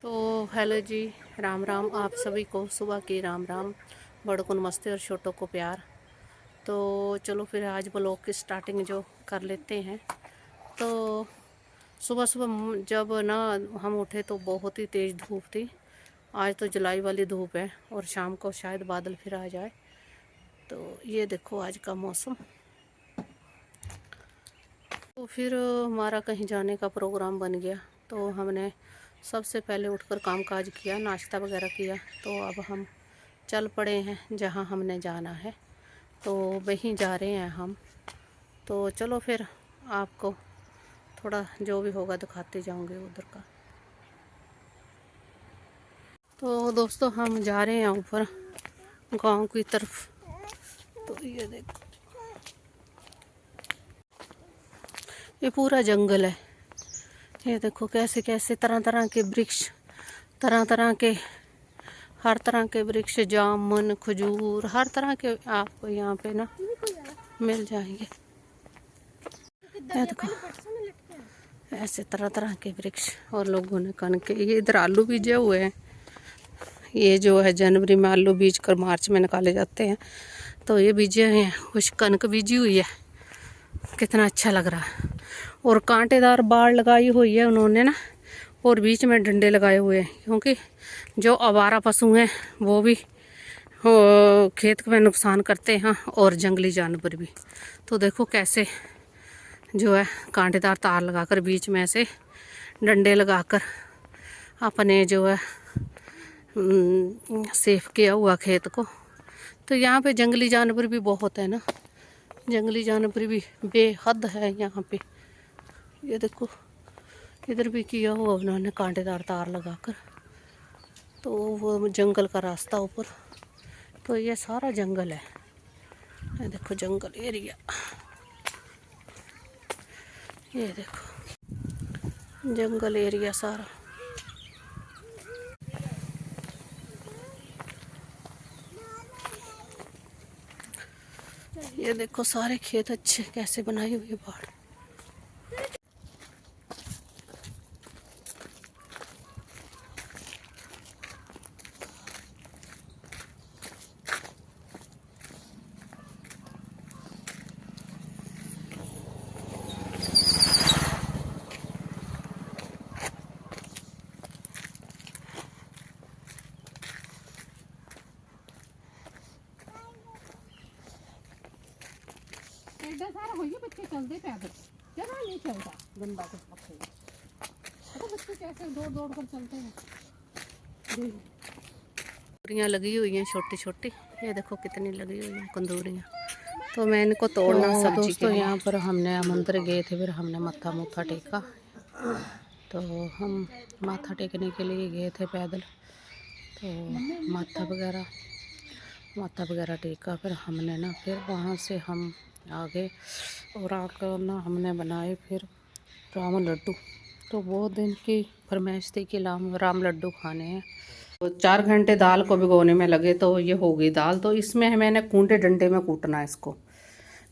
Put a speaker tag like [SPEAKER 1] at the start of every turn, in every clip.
[SPEAKER 1] तो हेलो जी, राम राम आप सभी को। सुबह की राम राम, बड़ों को नमस्ते और छोटों को प्यार। तो चलो फिर आज ब्लॉग की स्टार्टिंग जो कर लेते हैं। तो सुबह सुबह जब ना हम उठे तो बहुत ही तेज़ धूप थी। आज तो जुलाई वाली धूप है और शाम को शायद बादल फिर आ जाए। तो ये देखो आज का मौसम। तो फिर हमारा कहीं जाने का प्रोग्राम बन गया। तो हमने सबसे पहले उठकर कामकाज किया, नाश्ता वगैरह किया। तो अब हम चल पड़े हैं जहां हमने जाना है। तो वहीं जा रहे हैं हम। तो चलो फिर आपको थोड़ा जो भी होगा दिखाते जाऊंगे उधर का। तो दोस्तों हम जा रहे हैं ऊपर गांव की तरफ। तो ये देखो, ये पूरा जंगल है। ये देखो कैसे कैसे तरह तरह के वृक्ष, तरह तरह के, हर तरह के वृक्ष, जामुन, खजूर, हर तरह के आपको यहाँ पे ना मिल जाएंगे। ये देखो ऐसे तरह तरह के वृक्ष। और लोगों ने कनक के, ये इधर आलू बीजे हुए हैं। ये जो है जनवरी में आलू बीज कर मार्च में निकाले जाते हैं। तो ये बीजे हुए हैं, कुछ कनक बीजी हुई है। कितना अच्छा लग रहा है। और कांटेदार बाड़ लगाई हुई है उन्होंने ना, और बीच में डंडे लगाए हुए हैं, क्योंकि जो आवारा पशु हैं वो भी खेत में नुकसान करते हैं और जंगली जानवर भी। तो देखो कैसे जो है कांटेदार तार लगाकर बीच में से डंडे लगाकर अपने जो है सेफ किया हुआ खेत को। तो यहाँ पे जंगली जानवर भी बहुत है ना, जंगली जानवर भी बेहद है यहाँ पे। ये देखो इधर भी किया हुआ उन्होंने कांटेदार तार लगाकर। तो वो जंगल का रास्ता ऊपर। तो ये सारा जंगल है। ये देखो जंगल एरिया, ये देखो जंगल एरिया सारा। ये देखो सारे खेत अच्छे कैसे बनाई हुई है बाढ़। एडा सारा हो गया, बच्चे चलते पैदल, जगह नहीं चलता गंदा कुछ पक्के। तो बच्चे कैसे दौड़ दौड़ कर चलते हैं। कंदूरियाँ लगी हुई हैं छोटी छोटी, ये देखो कितनी लगी हुई हैं कंदूरियाँ। तो मैं इनको तोड़ना सब्जी के लिए। यहाँ पर हमने मंदिर गए थे, फिर हमने मत्था मुत्था टेका। तो हम माथा टेकने के लिए गए थे पैदल। तो माथा वगैरह टेका। फिर हमने ना फिर वहाँ से हम आ गए और आकर ना हमने बनाए फिर राम लड्डू। तो बहुत दिन की फरमाइश थी कि राम लड्डू खाने हैं। तो 4 घंटे दाल को भिगोने में लगे। तो ये हो गई दाल। तो इसमें मैंने कूटे डंडे में कूटना है इसको।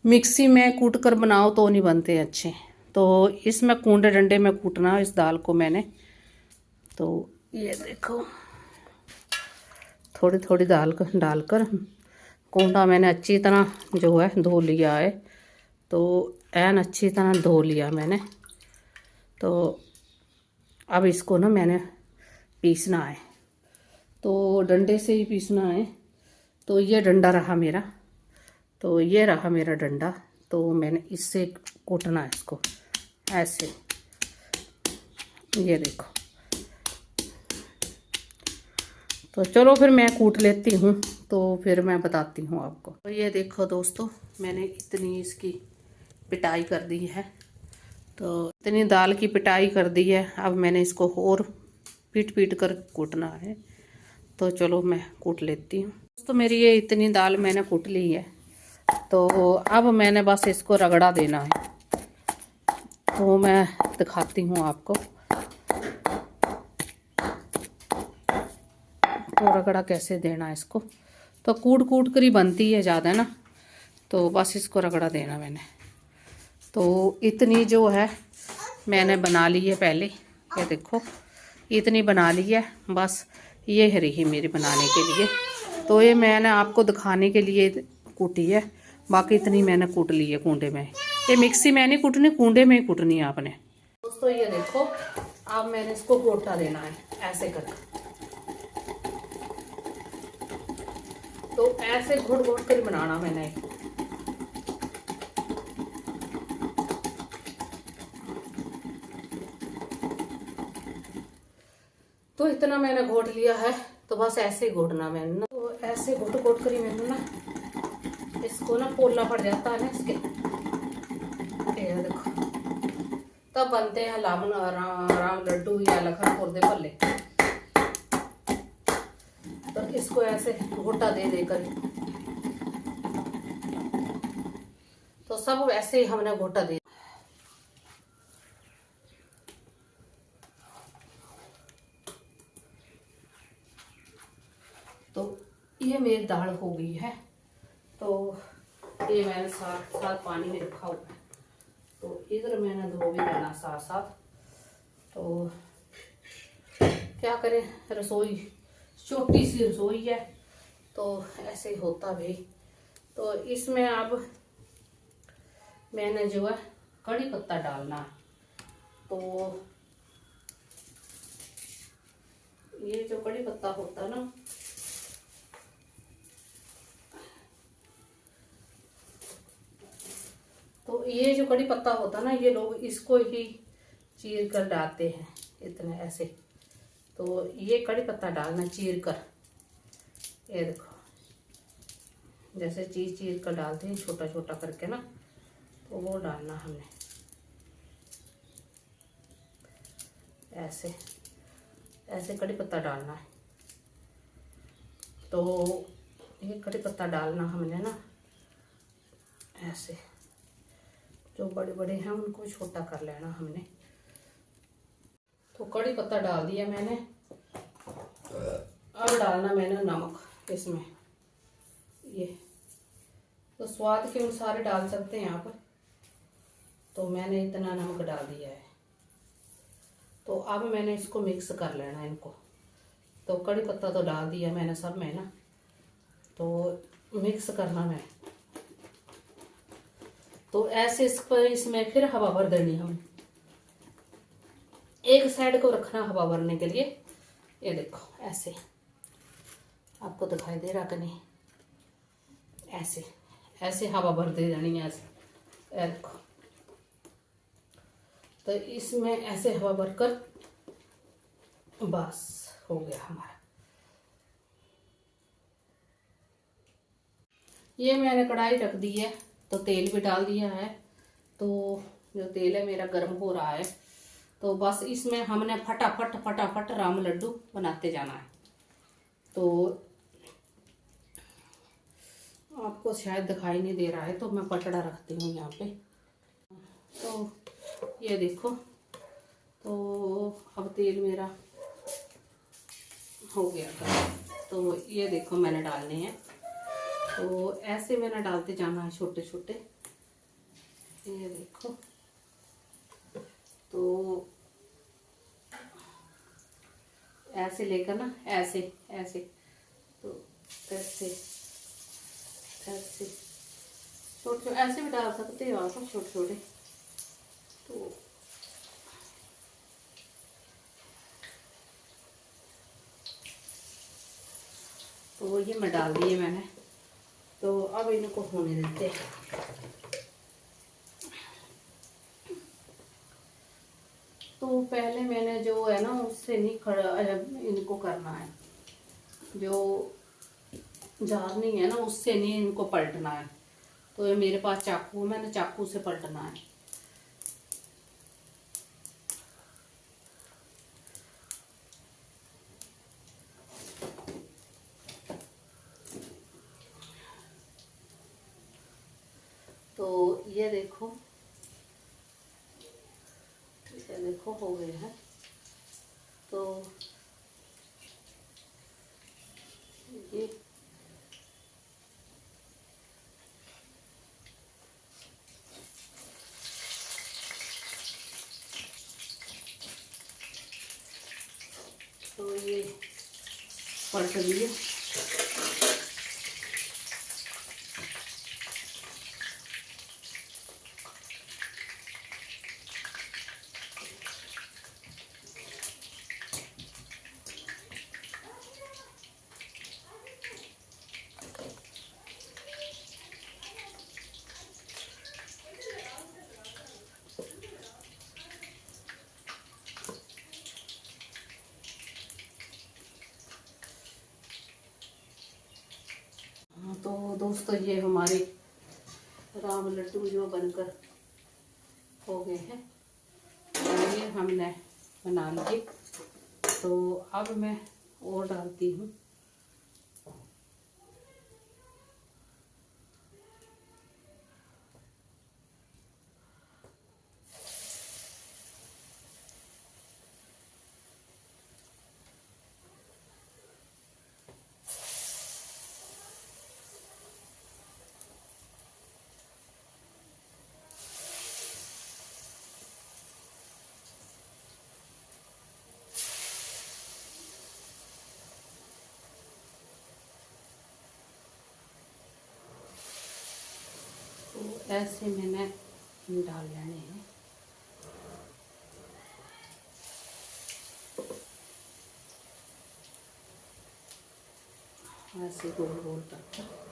[SPEAKER 1] मिक्सी में कूट कर बनाओ तो नहीं बनते अच्छे। तो इसमें कूटे डंडे में कूटना इस दाल को मैंने। तो ये देखो थोड़ी थोड़ी दाल को डालकर कूटा मैंने अच्छी तरह जो है धो लिया है। तो ऐन अच्छी तरह धो लिया मैंने। तो अब इसको ना मैंने पीसना है। तो डंडे से ही पीसना है। तो ये डंडा रहा मेरा। तो ये रहा मेरा डंडा। तो मैंने इससे कूटना है इसको ऐसे। ये देखो। तो चलो फिर मैं कूट लेती हूँ, तो फिर मैं बताती हूँ आपको। तो ये देखो दोस्तों, मैंने इतनी इसकी पिटाई कर दी है। तो इतनी दाल की पिटाई कर दी है। अब मैंने इसको और पीट कर कूटना है। तो चलो मैं कूट लेती हूँ। दोस्तों मेरी ये इतनी दाल मैंने कूट ली है। तो अब मैंने बस इसको रगड़ा देना है। तो मैं दिखाती हूँ आपको। तो रगड़ा कैसे देना है इसको। तो कूट कर ही बनती है ज़्यादा ना। तो बस इसको रगड़ा देना मैंने। तो इतनी जो है मैंने बना ली है पहले। ये देखो इतनी बना ली है बस, ये है रही मेरी बनाने के लिए। तो ये मैंने आपको दिखाने के लिए कूटी है, बाकी इतनी मैंने कूट ली है कूंडे में। ये मिक्सी में नहीं कूटनी, कूंडे में ही कूटनी है आपने। दोस्तों ये देखो, अब मैंने इसको गोटा देना है ऐसे करके। तो ऐसे घोट घोट कर बनाना मैंने। तो इतना मैंने घोट लिया है, तो बस ऐसे ही घोटना मैंने ना। तो ऐसे घोट घोट कर ही मैंने ना इसको ना पोलना पड़ जाता है ना इसके। ये देखो, तब बनते हैं राम लड्डू या लखनपुर दे भल्ले। तो इसको ऐसे घोटा दे देकर, तो सब वैसे ही हमने घोटा दे। तो ये मेरी दाल हो गई है। तो ये मैंने साथ साथ पानी में रखा हुआ है, तो इधर मैंने धो भी देना साथ साथ। तो क्या करें, रसोई छोटी सी रसोई है, तो ऐसे ही होता भी। तो इसमें अब मैंने जो है कड़ी पत्ता डालना है। तो ये जो कड़ी पत्ता होता है ना, तो ये जो कड़ी पत्ता होता है ना, ये लोग इसको ही चीर कर डालते हैं इतना ऐसे। तो ये कड़ी पत्ता डालना चीर कर, ये देखो जैसे चीर चीर कर डालते हैं छोटा छोटा करके ना, तो वो डालना हमने ऐसे ऐसे कड़ी पत्ता डालना है। तो ये कड़ी पत्ता डालना हमने ना ऐसे, जो बड़े बड़े हैं उनको छोटा कर लेना हमने। तो कड़ी पत्ता डाल दिया मैंने। अब डालना मैंने नमक इसमें, ये तो स्वाद के अनुसार डाल सकते हैं आप। तो मैंने इतना नमक डाल दिया है। तो अब मैंने इसको मिक्स कर लेना है इनको। तो कड़ी पत्ता तो डाल दिया मैंने सब में ना, तो मिक्स करना मैं। तो ऐसे इस पर इसमें फिर हवा भर देनी हम, एक साइड को रखना हवा भरने के लिए। ये देखो ऐसे, आपको दिखाई दे रहा कि नहीं, ऐसे ऐसे हवा भर दे देनी है ऐसे। ये देखो, तो इसमें ऐसे हवा भरकर बस हो गया हमारा। ये मैंने कढ़ाई रख दी है, तो तेल भी डाल दिया है। तो जो तेल है मेरा गर्म हो रहा है, तो बस इसमें हमने फटाफट फटाफट राम लड्डू बनाते जाना है। तो आपको शायद दिखाई नहीं दे रहा है, तो मैं पटड़ा रखती हूँ यहाँ पे। तो ये देखो, तो अब तेल मेरा हो गया था। तो ये देखो मैंने डालने हैं, तो ऐसे मैंने डालते जाना है छोटे छोटे। ये देखो, तो ऐसे लेकर ना ऐसे ऐसे, तो ऐसे ऐसे छोटे छोटे ऐसे भी डाल सकते हो आप छोटे छोटे। तो ये मैं डाल दिए मैंने। तो अब इनको होने देते हैं। तो पहले मैंने जो है ना उससे नहीं खड़ा इनको करना है, जो जार नहीं है ना उससे नहीं इनको पलटना है। तो ये मेरे पास चाकू, मैंने चाकू से पलटना है। तो ये देखो, ये देखो हो गए हैं। तो ये पलट दिए। तो दोस्तों ये हमारे राम लड्डू जो बनकर हो गए हैं और ये हमने बना लिए। तो अब मैं और डालती हूँ। तो ऐसे मैंने डाल लेने हैं। ऐसे गोल गोल करके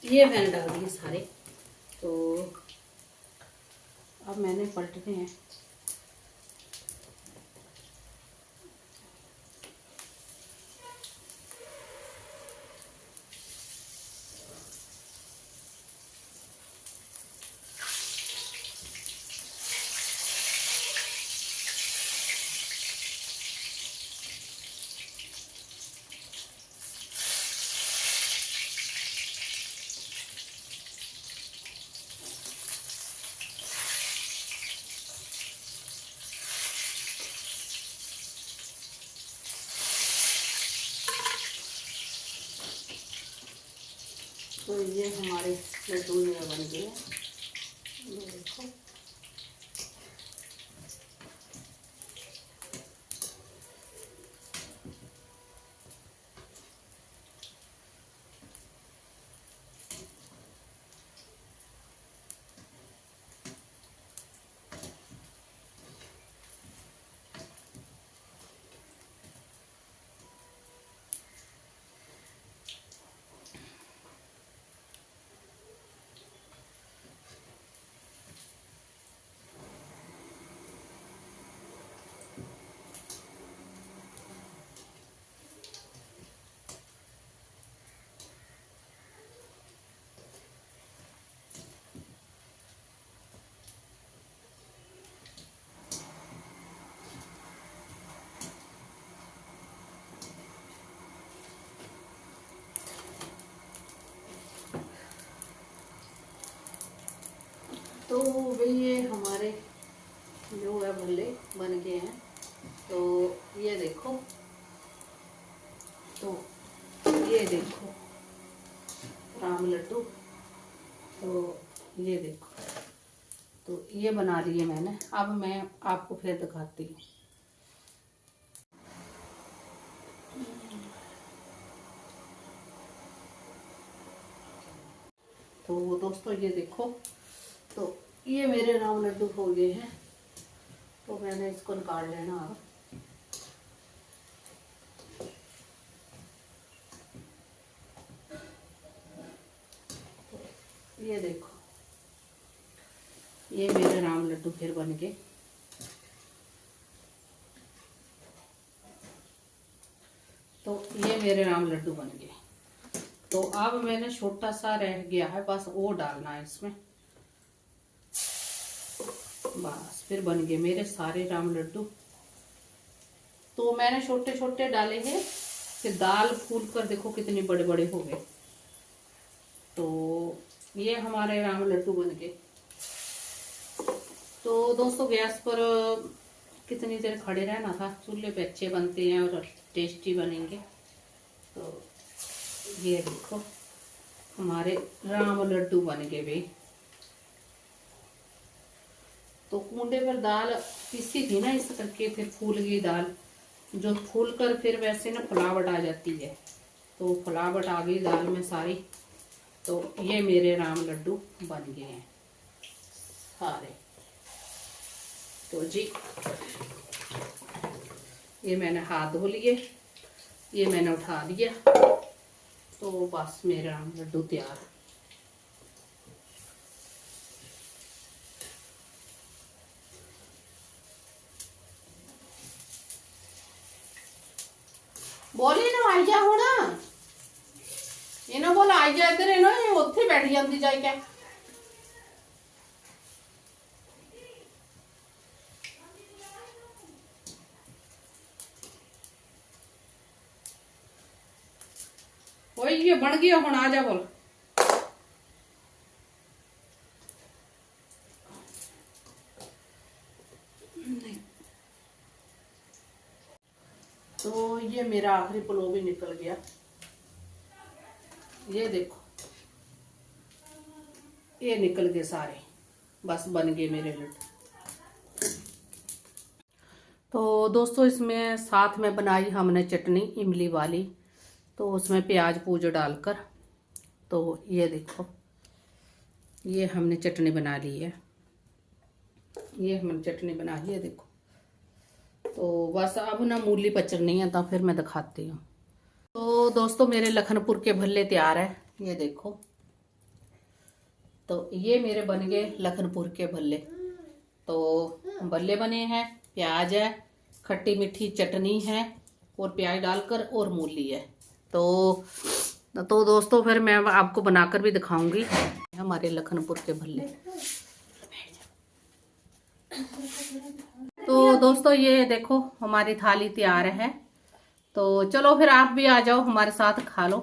[SPEAKER 1] ये मैंने डाल दिए सारे। तो अब मैंने पलटने हैं। तो ये हमारे लड्डू बन गए हैं, ये देखो। तो भाई ये हमारे जो है भल्ले बन गए हैं। तो ये देखो, तो ये देखो राम लड्डू। तो ये देखो, तो ये बना लिए मैंने। अब मैं आपको फिर दिखाती हूँ। तो दोस्तों ये देखो, तो ये मेरे राम लड्डू हो गए हैं। तो मैंने इसको निकाल लेना अब। तो ये देखो, ये मेरे राम लड्डू फिर बन गए। तो ये मेरे राम लड्डू बन गए। तो अब मैंने छोटा सा रह गया है, बस वो डालना है इसमें। बस फिर बन गए मेरे सारे राम लड्डू। तो मैंने छोटे छोटे डाले हैं, फिर दाल फूल कर देखो कितने बड़े बड़े हो गए। तो ये हमारे राम लड्डू बन गए। तो दोस्तों गैस पर कितनी देर खड़े रहना था। चूल्हे पे अच्छे बनते हैं और टेस्टी बनेंगे। तो ये देखो हमारे राम लड्डू बन गए भाई। तो कूंडे पर दाल पीसी थी ना, इस करके फिर फूल गई दाल। जो फूल कर फिर वैसे ना फुलावट आ जाती है, तो फुलावट आ गई दाल में सारी। तो ये मेरे राम लड्डू बन गए हैं सारे। तो जी ये मैंने हाथ धो लिए, ये मैंने उठा लिया। तो बस मेरे राम लड्डू तैयार। बोली ना आई जा हुण, इन्हों बोल आई जा इधर, इन्हों उत्थे बैठ जाती जाए क्या। ये बन गया हुण, आ जा बोल। तो ये मेरा आखिरी पुलाव भी निकल गया। ये देखो ये निकल गए सारे, बस बन गए मेरे लड्डू। तो दोस्तों इसमें साथ में बनाई हमने चटनी इमली वाली। तो उसमें प्याज पूज डालकर, तो ये देखो ये हमने चटनी बना ली है। ये हमने चटनी बना ली है देखो। तो बस अब ना मूली पचड़नी है, तो फिर मैं दिखाती हूँ। तो दोस्तों मेरे लखनपुर के भल्ले तैयार है, ये देखो। तो ये मेरे बन गए लखनपुर के भल्ले। तो भल्ले बने हैं, प्याज है, खट्टी मीठी चटनी है और प्याज डालकर और मूली है। तो दोस्तों फिर मैं आपको बनाकर भी दिखाऊंगी हमारे लखनपुर के भल्ले। तो दोस्तों ये देखो हमारी थाली तैयार है। तो चलो फिर आप भी आ जाओ हमारे साथ, खा लो।